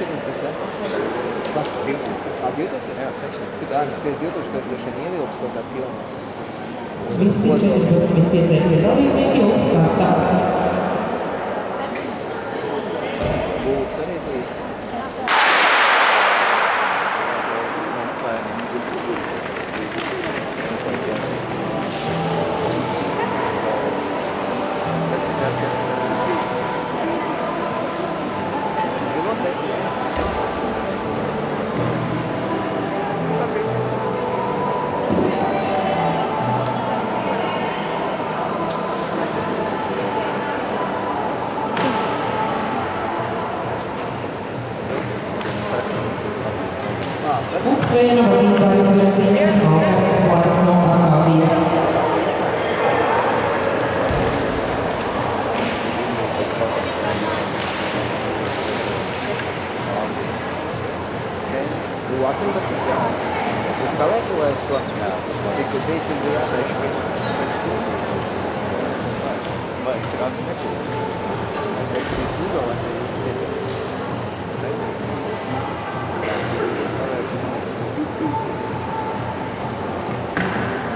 sekšķirnieks, ja? Kas? 2000? Jā, sekšķirnieks. Tā, es 2000 droši ievilks kaut kādu kilometru. Visi 14 pieteikti dalībnieki uzstartā. Būts arī līdz. Mums treina vadītājs Virzīņas Alberts Vairs no Akādijas. Tu 18, jā. Uz kalētu vai uz ko? Jā. Cik tu bija, tur bija 6. Vai kāds nekūs? Es veicu bija kūžo, vai te visi tiek?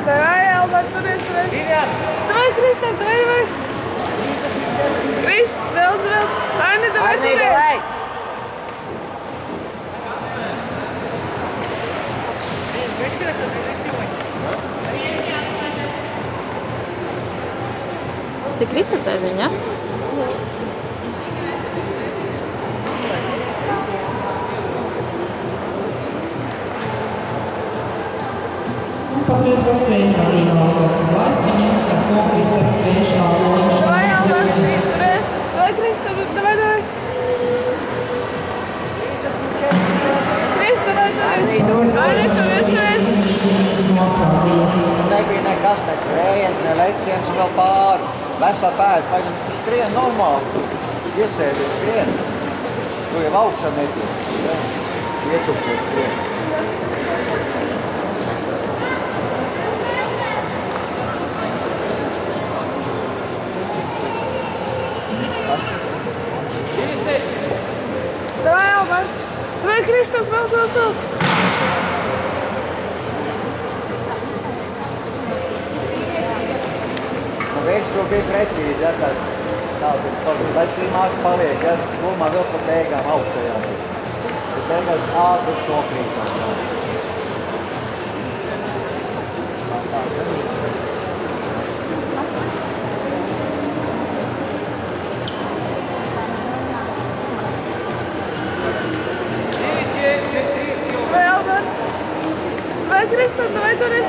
Давай, Albert, turies. Давай, Kristēm, давай. Krist, velc. Aini, давай, turies. Tas ir Kristaps aizviņ, ja? Papriecas treina vadītājs Alberts Vairs, viņam sako Kristaps Vējš Āboliņš. Давай, Albert, turies. Давай, Kristēm, давай. Krist, давай, turies. Aini, turies. Nebija nekas, ne skrējiens, ne leciens, vēl pāri. Vesla pēda, paņem, skrien normāli. Iesēdies, skrien. Tu jau augšā netiek. Ietupsies, skrien. Давай, Albert. Давай, Kristēm, velc. Veids to bija precīzi, ja, tāds ir palīdz. Lai šī māka paliek, ja, gumā vēl pa beigām augšējām. Bet beigās ātri nokrītām. Tāds arī. Давай, Albert. Давай, Kristēm, давай, turies.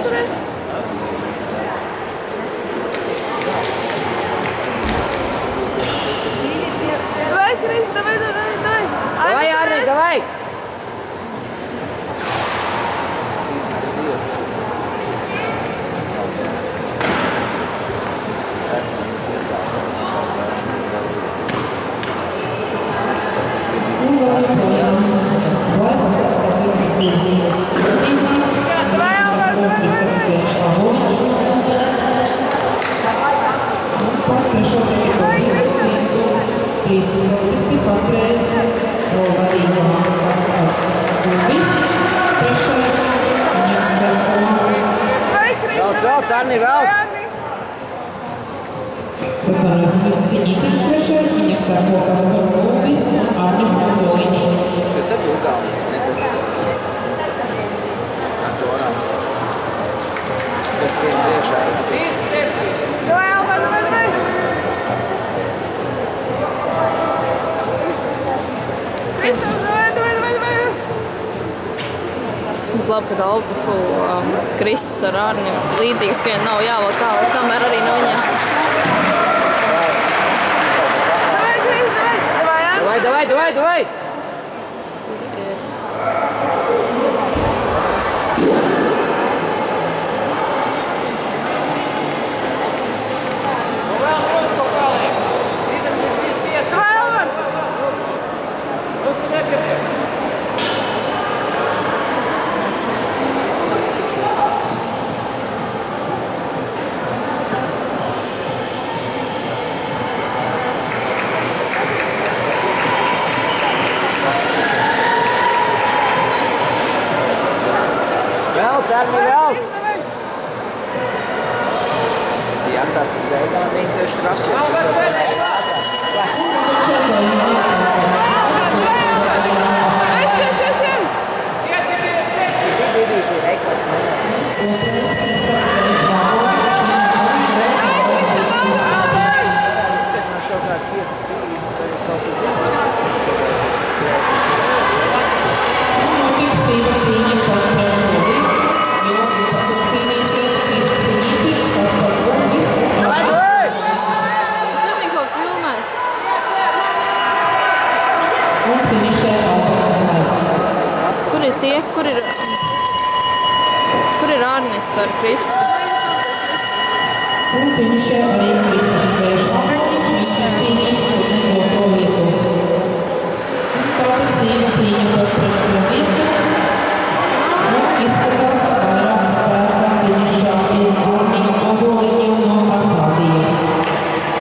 Давай, Крис, давай. Давай, Арни, давай! Velc, Arni, velc! Preparēsimies Siņitin trešais, viņam sako Kaspars Gulbis un Arnis Mokoliņš. Tas arī galvenais, ne tas kantorā. Tas skrien priekšā. Давай, Albert, давай. Skriens. Давай. Es jums labi, ka Albufu Kriss ar Arni līdzīgi skrien nav jāvēl tālu, kamēr arī no viņiem. Давай, Крис, давай. Давай! tie, kur ir Arnis ar Kristu? Un finišē arī Kristu.